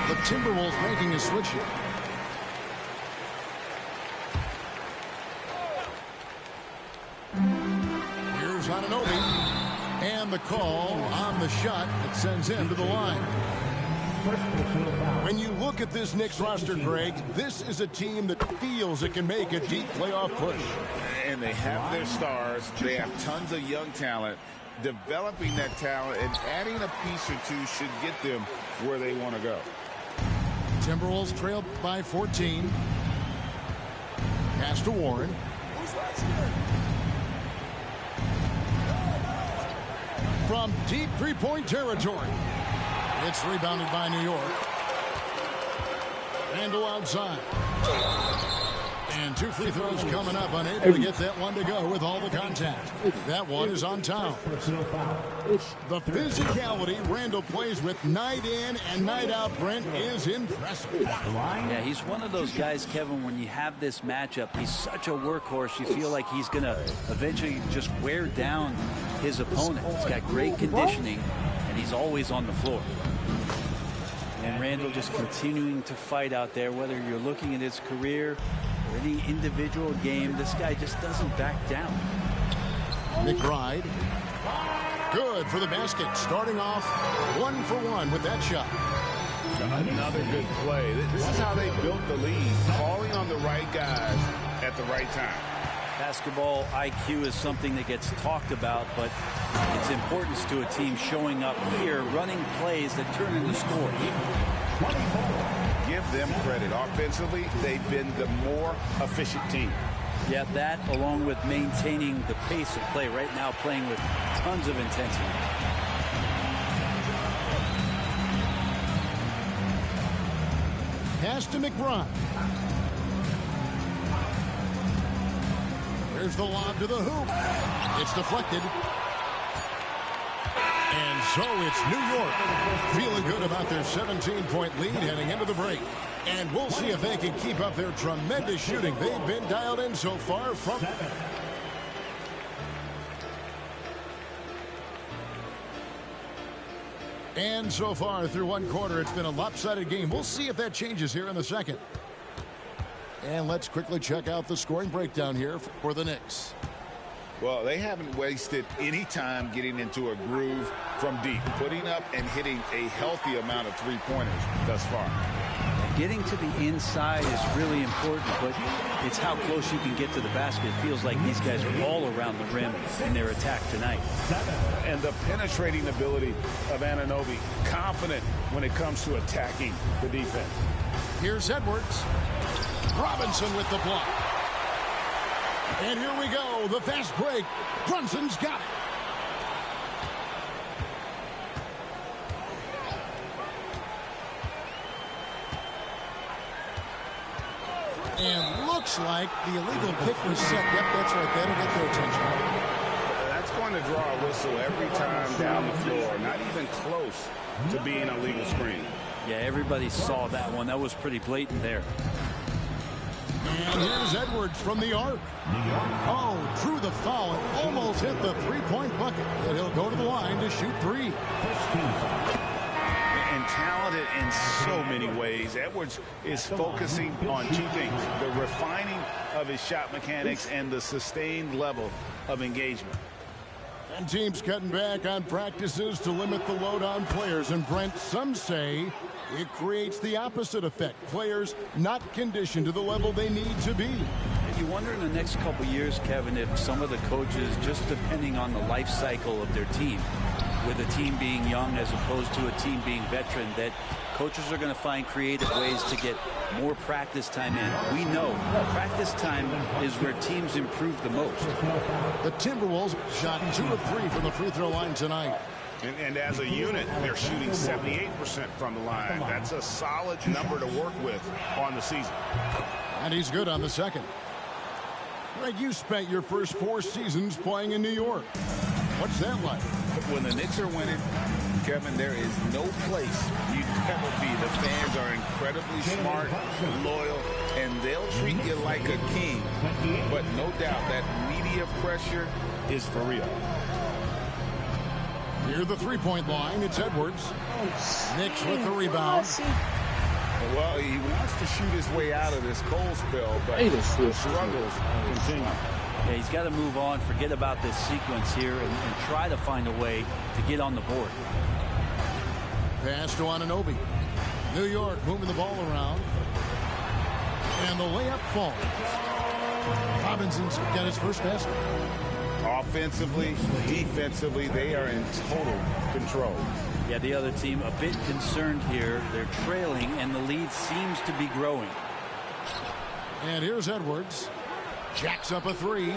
The Timberwolves making a switch here. And the call on the shot that sends him to the line. When you look at this Knicks roster, Greg, this is a team that feels it can make a deep playoff push. And they have their stars. They have tons of young talent. Developing that talent and adding a piece or two should get them where they want to go. Timberwolves trailed by 14. Pass to Warren. From deep three-point territory. It's rebounded by New York. Randall outside. And 2 free throws coming up. Unable to get that one to go with all the contact. That one is on Town. The physicality Randall plays with night in and night out, Brent, is impressive. Yeah, he's one of those guys, Kevin, when you have this matchup, he's such a workhorse. You feel like he's going to eventually just wear down his opponent. He's got great conditioning, and he's always on the floor. And Randall just continuing to fight out there, whether you're looking at his career or any individual game, this guy just doesn't back down. McBride. Good for the basket. Starting off 1 for 1 with that shot. Another good play. This is how they built the lead. Calling on the right guys at the right time. Basketball IQ is something that gets talked about, but its importance to a team showing up here, running plays that turn into scores. Give them credit. Offensively, they've been the more efficient team. Yeah, that along with maintaining the pace of play right now, playing with tons of intensity. Pass to McBride. There's the lob to the hoop. It's deflected. And so it's New York feeling good about their 17-point lead heading into the break. And we'll see if they can keep up their tremendous shooting. They've been dialed in so far from... And so far through one quarter, it's been a lopsided game. We'll see if that changes here in the second. And let's quickly check out the scoring breakdown here for the Knicks. Well, they haven't wasted any time getting into a groove from deep, putting up and hitting a healthy amount of three-pointers thus far. Getting to the inside is really important, but it's how close you can get to the basket. It feels like these guys are all around the rim in their attack tonight. And the penetrating ability of Anunoby, confident when it comes to attacking the defense. Here's Edwards. Robinson with the block. And here we go, the fast break. Brunson's got it. And looks like the illegal kick was set. Yep, that's right. That'll get their attention. That's going to draw a whistle every time down the floor. Not even close to being a legal screen. Yeah, everybody saw that one. That was pretty blatant there. And here's Edwards from the arc. Oh, drew the foul and almost hit the three-point bucket. And he'll go to the line to shoot three. And talented in so many ways. Edwards is focusing on two things: the refining of his shot mechanics and the sustained level of engagement. And teams cutting back on practices to limit the load on players. And Brent, some say it creates the opposite effect. Players not conditioned to the level they need to be. You wonder in the next couple years, Kevin, if some of the coaches, just depending on the life cycle of their team, with a team being young as opposed to a team being veteran, that coaches are going to find creative ways to get more practice time in. We know practice time is where teams improve the most. The Timberwolves shot 2 of 3 from the free throw line tonight. And as a unit, they're shooting 78% from the line. That's a solid number to work with on the season. And he's good on the second. Greg, you spent your first 4 seasons playing in New York. What's that like? When the Knicks are winning, Kevin, there is no place you'd ever be. The fans are incredibly smart, loyal, and they'll treat you like a king. But no doubt that media pressure is for real. Near the three-point line, it's Edwards. Knicks with the rebound. Well, he wants to shoot his way out of this cold spell, but the struggles continue. Yeah, he's got to move on, forget about this sequence here, and try to find a way to get on the board. Pass to Anunoby. New York moving the ball around. And the layup falls. Robinson's got his first basket. Offensively, defensively, they are in total control. Yeah, the other team a bit concerned here. They're trailing, and the lead seems to be growing. And here's Edwards. Jacks up a 3.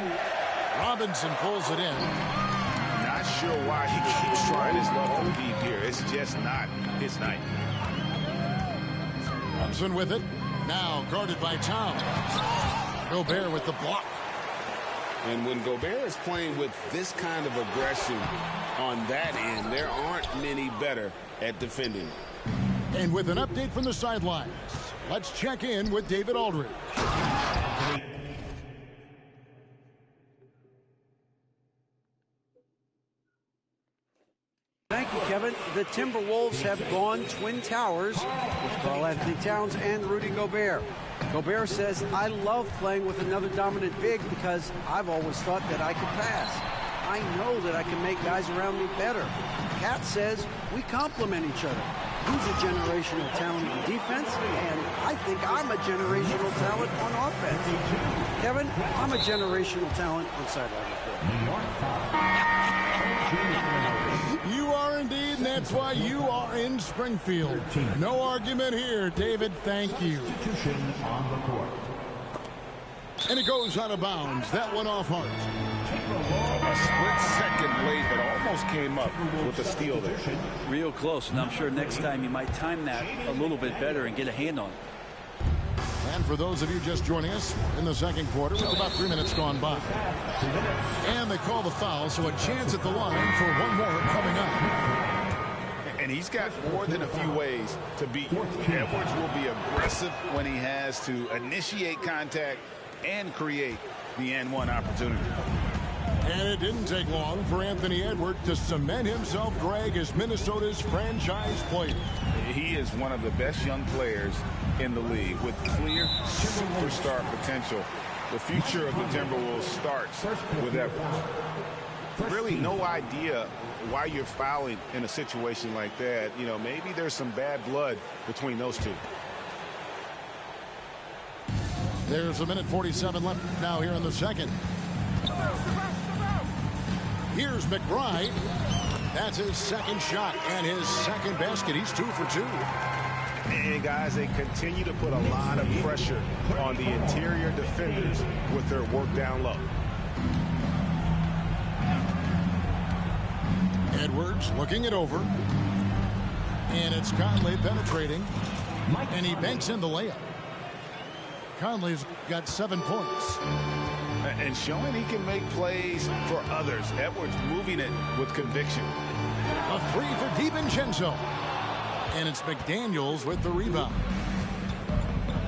Robinson pulls it in. Not sure why he keeps trying his luck from deep here. It's just not his night. Robinson with it. Now guarded by Towns. Gobert with the block. And when Gobert is playing with this kind of aggression on that end, there aren't many better at defending. And with an update from the sidelines, let's check in with David Aldridge. Thank you, Kevin. The Timberwolves have gone Twin Towers with Karl-Anthony Towns and Rudy Gobert. Gobert says, I love playing with another dominant big because I've always thought that I could pass. I know that I can make guys around me better. Cat says, we complement each other. He's a generational talent on defense, and I think I'm a generational talent on offense. Kevin, I'm a generational talent on sideline report. You are indeed, and that's why you are in Springfield. No argument here, David. Thank you. And it goes out of bounds. That one off Hart. A split second late, but almost came up with a steal there. Real close, and I'm sure next time you might time that a little bit better and get a hand on it. And for those of you just joining us in the second quarter, with about 3 minutes gone by. And they call the foul, so a chance at the line for one more coming up. And he's got more than a few ways to beat. Edwards will be aggressive when he has to initiate contact and create the N1 opportunity. And it didn't take long for Anthony Edwards to cement himself, Greg, as Minnesota's franchise player. He is one of the best young players in the league with clear superstar potential The future of the Timberwolves starts with Edwards. Really no idea why you're fouling in a situation like that. You know, maybe there's some bad blood between those two. There's 1:47 left now here in the second. Here's McBride. That's his second shot and his second basket. He's 2 for 2. And guys, they continue to put a lot of pressure on the interior defenders with their work down low. Edwards looking it over. And it's Conley penetrating. And he banks in the layup. Conley's got 7 points. And showing he can make plays for others. Edwards moving it with conviction. A 3 for DiVincenzo. And it's McDaniels with the rebound.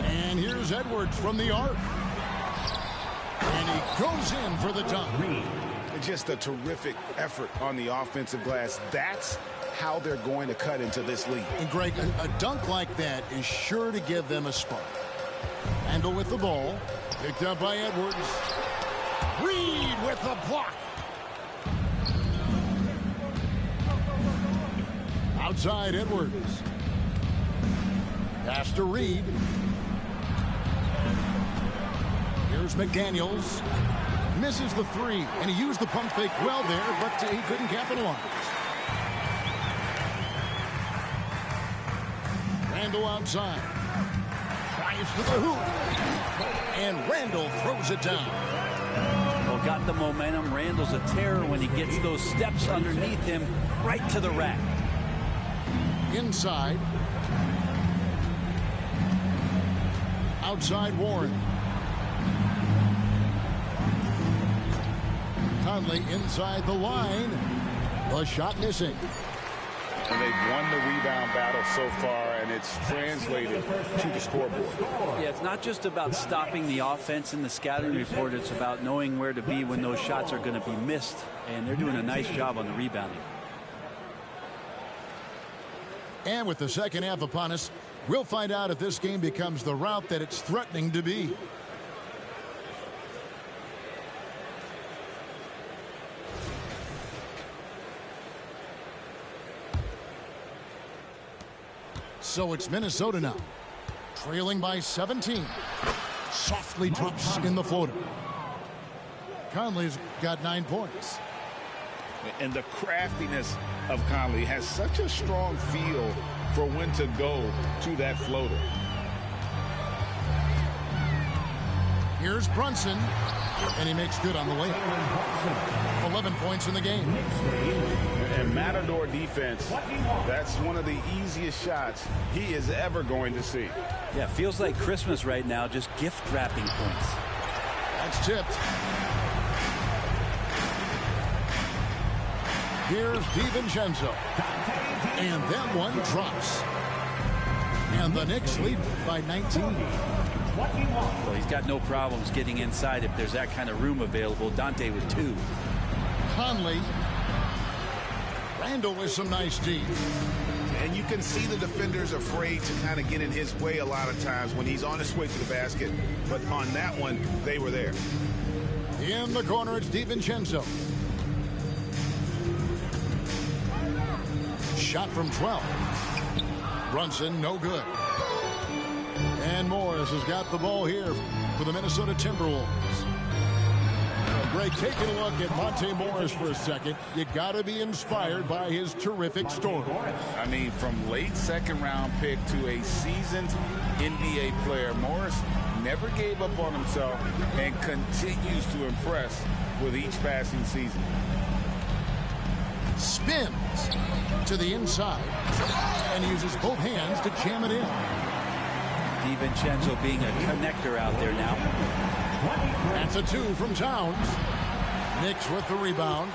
And here's Edwards from the arc. And he goes in for the dunk. Just a terrific effort on the offensive glass. That's how they're going to cut into this league. And Greg, a dunk like that is sure to give them a spark. Randall with the ball. Picked up by Edwards. Reed with the block. Outside Edwards. Pass to Reed. Here's McDaniels. Misses the 3, and he used the pump fake well there, but he couldn't capitalize. Randall outside. Drives to the hoop. And Randall throws it down. Well, got the momentum. Randall's a terror when he gets those steps underneath him right to the rack. Inside. Outside Warren. Conley inside the line. The shot missing. And they've won the rebound battle so far, and it's translated to the scoreboard. Yeah, it's not just about stopping the offense in the scouting report. It's about knowing where to be when those shots are going to be missed. And they're doing a nice job on the rebounding. And with the second half upon us, we'll find out if this game becomes the route that it's threatening to be. So it's Minnesota now, trailing by 17. Softly drops in the floater. Conley's got 9 points. And the craftiness of Conley has such a strong feel for when to go to that floater. Here's Brunson, and he makes good on the layup. 11 points in the game. And Matador defense, that's one of the easiest shots he is ever going to see. Yeah, feels like Christmas right now, just gift wrapping points. That's tipped. Here's DiVincenzo. And that one drops. And the Knicks lead by 19. Well, he's got no problems getting inside if there's that kind of room available. Dante with 2. Conley. Randall with some nice D. And you can see the defenders afraid to kind of get in his way a lot of times when he's on his way to the basket. But on that one, they were there. In the corner, it's DiVincenzo. Shot from 12. Brunson, no good. And Morris has got the ball here for the Minnesota Timberwolves. Greg, taking a look at Monte Morris for a second, you got to be inspired by his terrific story. I mean, from late second-round pick to a seasoned NBA player, Morris never gave up on himself and continues to impress with each passing season. Spins to the inside and uses both hands to jam it in. DiVincenzo being a connector out there now. That's a 2 from Towns. Knicks with the rebound.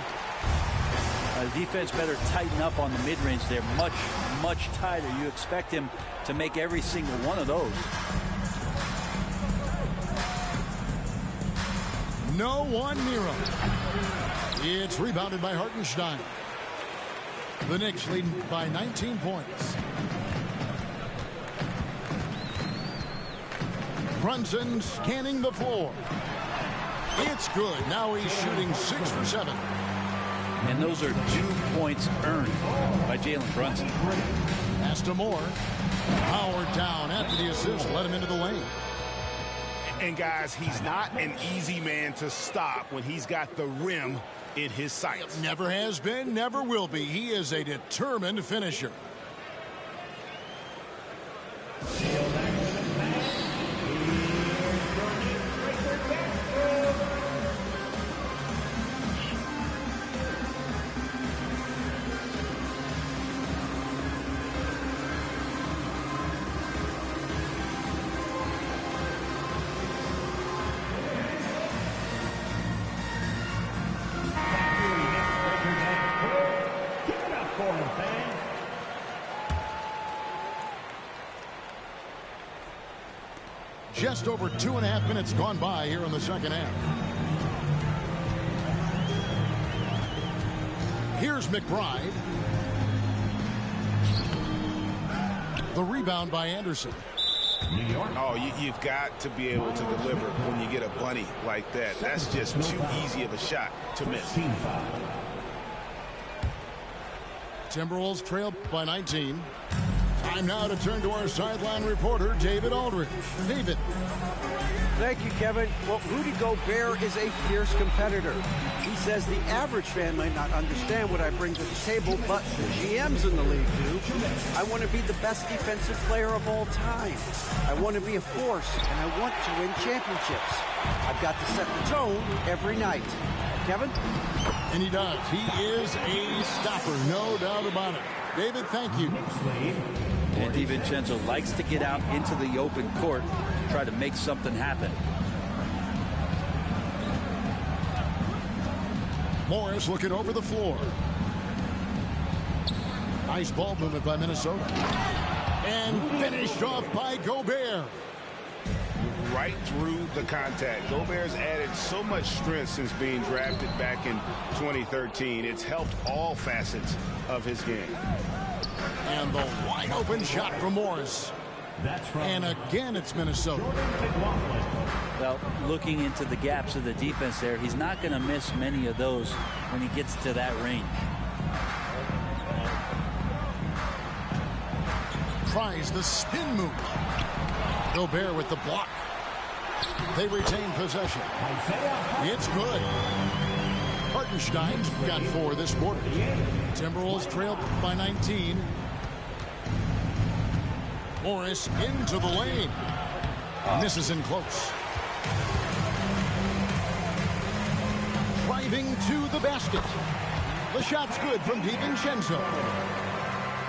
Defense better tighten up on the mid-range there. Much, much tighter. You expect him to make every single one of those. No one near him. It's rebounded by Hartenstein. The Knicks lead by 19 points. Brunson scanning the floor. It's good. Now he's shooting 6 for 7. And those are 2 points earned by Jalen Brunson. Pass to Moore. Howard down after the assist. Let him into the lane. And guys, he's not an easy man to stop when he's got the rim in his sights. Never has been, never will be. He is a determined finisher. Just over 2.5 minutes gone by here in the second half. Here's McBride. The rebound by Anderson. Oh, you've got to be able to deliver when you get a bunny like that. That's just too easy of a shot to miss. Timberwolves trail by 19. Time now to turn to our sideline reporter, David Aldridge. David. Thank you, Kevin. Well, Rudy Gobert is a fierce competitor. He says the average fan might not understand what I bring to the table, but the GMs in the league do. I want to be the best defensive player of all time. I want to be a force, and I want to win championships. I've got to set the tone every night. Kevin? And he does. He is a stopper, no doubt about it. David, thank you. And DiVincenzo likes to get out into the open court to try to make something happen. Morris looking over the floor. Nice ball movement by Minnesota. And finished off by Gobert. Right through the contact. Gobert's added so much strength since being drafted back in 2013. It's helped all facets of his game. And the wide open shot from Morris. And again, it's Minnesota. Well, looking into the gaps of the defense there, he's not going to miss many of those when he gets to that range. Tries the spin move. Gobert with the block. They retain possession. It's good. Hartenstein's got 4 this quarter. Timberwolves trail by 19. Morris into the lane. Misses in close. Driving to the basket. The shot's good from DiVincenzo.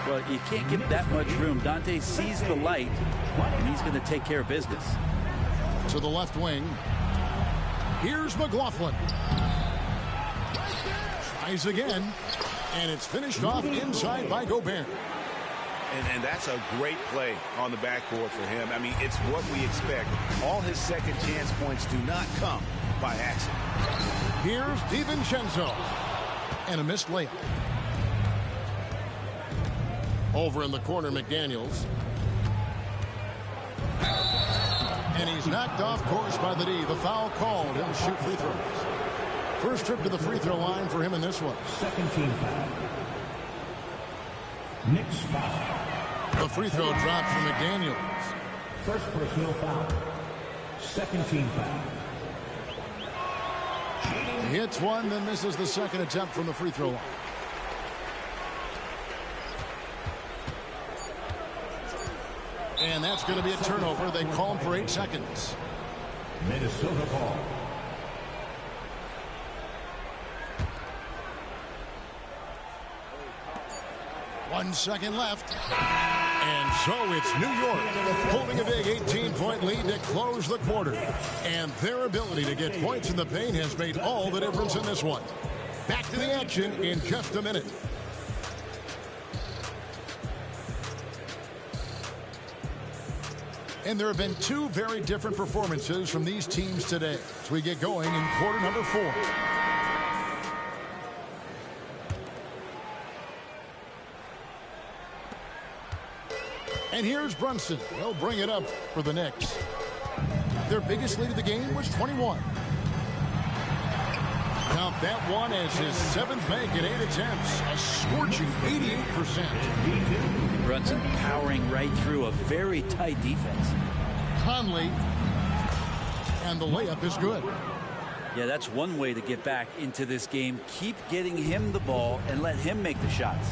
Well, you can't give that much room. Dante sees the light, and he's going to take care of business. To the left wing. Here's McLaughlin. Tries again. And it's finished off inside by Gobert. And that's a great play on the backboard for him. I mean, it's what we expect. All his second chance points do not come by accident. Here's DiVincenzo. And a missed layup. Over in the corner, McDaniels. And he's knocked off course by the D. The foul called. He'll shoot free throws. First trip to the free throw line for him in this one. Second team foul. Knicks foul. The free throw dropped from McDaniels. First personal foul. Second team foul. He hits one, then misses the second attempt from the free throw line. And that's going to be a turnover. They call him for 8 seconds. Minnesota ball. One second left. And so it's New York holding a big 18-point lead to close the quarter. And their ability to get points in the paint has made all the difference in this one. Back to the action in just a minute. And there have been 2 very different performances from these teams today as we get going in quarter number 4. And here's Brunson. They'll bring it up for the Knicks. Their biggest lead of the game was 21. Count that one as his 7th make in 8 attempts. A scorching 88%. Brunson powering right through a very tight defense. Conley. And the layup is good. Yeah, that's one way to get back into this game. Keep getting him the ball and let him make the shots.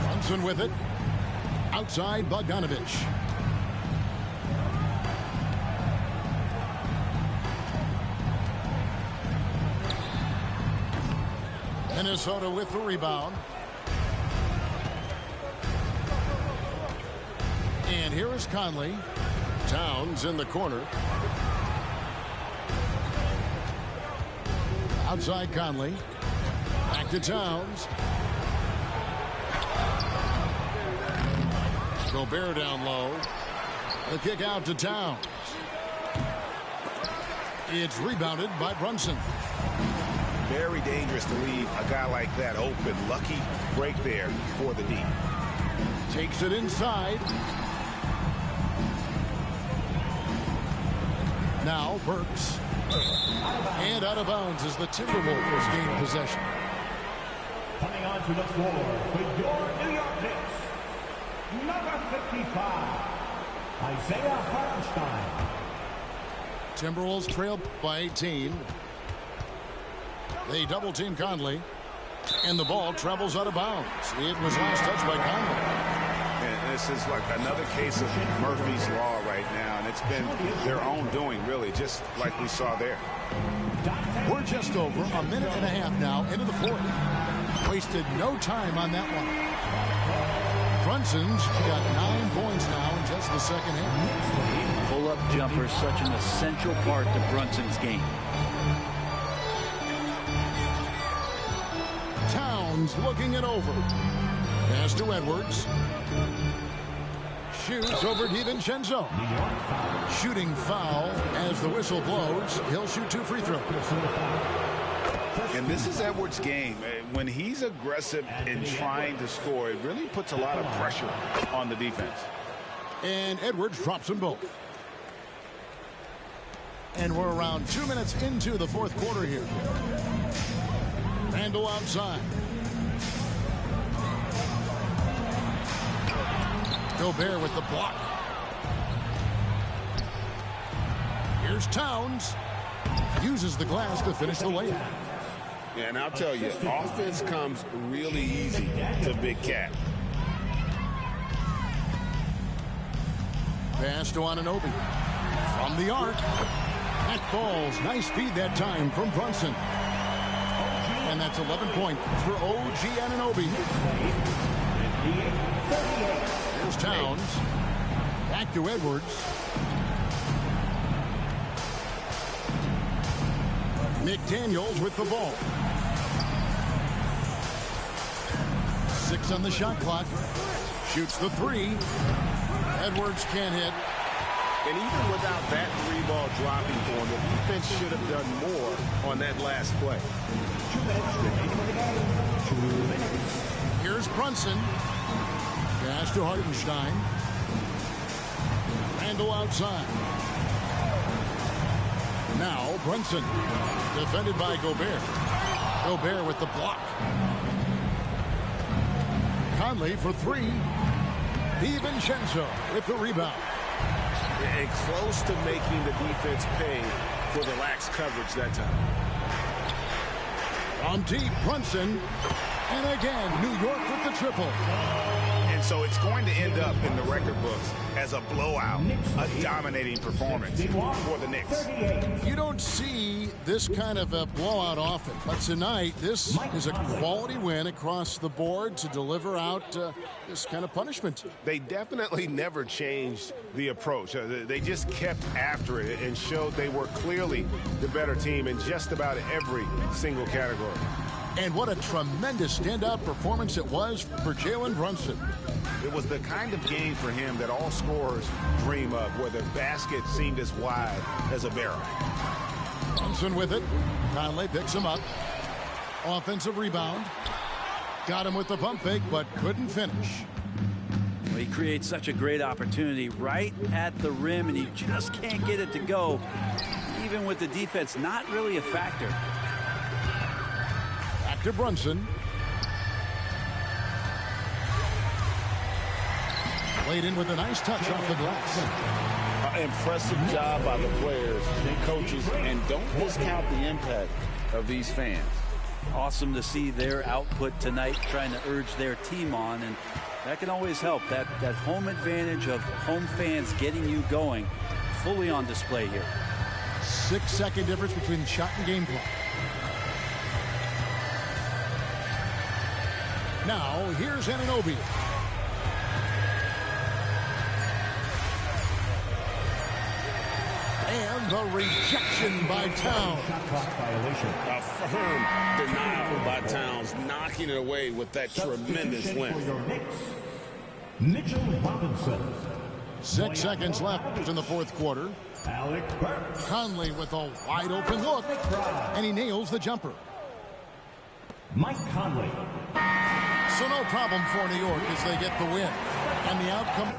Brunson with it. Outside Bogdanovich. Minnesota with the rebound. And here is Conley. Towns in the corner. Outside Conley. Back to Towns. Gobert down low. The kick out to Towns. It's rebounded by Brunson. Very dangerous to leave a guy like that open. Lucky break there for the D. Takes it inside. Now Burks. And out of bounds as the Timberwolves gain possession. Coming onto the floor for your New York Knicks, number 55, Isaiah Hartenstein. Timberwolves trail by 18. They double team Conley. And the ball travels out of bounds. It was last touched by Conley. And this is like another case of Murphy's Law right now. And it's been their own doing, really, just like we saw there. We're just over a minute and a half now into the fourth. Wasted no time on that one. Brunson's got 9 points now in just the second half. Pull-up jumper, such an essential part to Brunson's game. Towns looking it over. Pass to Edwards. Shoots over DiVincenzo. Shooting foul as the whistle blows. He'll shoot 2 free throws. And this is Edwards' game. When he's aggressive in trying to score, it really puts a lot of pressure on the defense. And Edwards drops them both. And we're around 2 minutes into the fourth quarter here. Randle outside. Gobert with the block. Here's Towns. Uses the glass to finish the layup. Yeah, and I'll tell you, offense comes really easy to Big Cat. Pass to Anunoby. From the arc. That falls. Nice feed that time from Brunson. And that's 11 points for OG Anunoby. Here's Towns. Back to Edwards. McDaniels with the ball. 6 on the shot clock. Shoots the 3. Edwards can't hit. And even without that 3-ball dropping for him, the defense should have done more on that last play. 2 minutes remaining in the game. 2 minutes. Here's Brunson. Pass to Hartenstein. Randle outside. Now Brunson. Defended by Gobert. Gobert with the block. Conley for 3. DiVincenzo with the rebound. And close to making the defense pay for the lax coverage that time. On deep, Brunson. And again, New York with the triple. And so it's going to end up in the record books as a blowout, a dominating performance for the Knicks. You don't see this kind of a blowout often, but tonight this is a quality win across the board to deliver out this kind of punishment. They definitely never changed the approach. They just kept after it and showed they were clearly the better team in just about every single category. And what a tremendous standout performance it was for Jalen Brunson. It was the kind of game for him that all scorers dream of, where the basket seemed as wide as a barrel. Brunson with it. Conley picks him up. Offensive rebound. Got him with the pump fake, but couldn't finish. Well, he creates such a great opportunity right at the rim, and he just can't get it to go, even with the defense not really a factor. Back to Brunson. Played in with a nice touch off the glass. Impressive job by the players and coaches, and don't discount the impact of these fans. Awesome to see their output tonight, trying to urge their team on, and that can always help. That home advantage of home fans getting you going, fully on display here. 6-second difference between the shot and game clock. Now, here's Anunoby. And the rejection by Towns. A firm denial by Towns, knocking it away with that tremendous length. Mitchell Robinson. 6 seconds left in the fourth quarter. Conley with a wide open look, and he nails the jumper. Mike Conley. So no problem for New York as they get the win. And the outcome...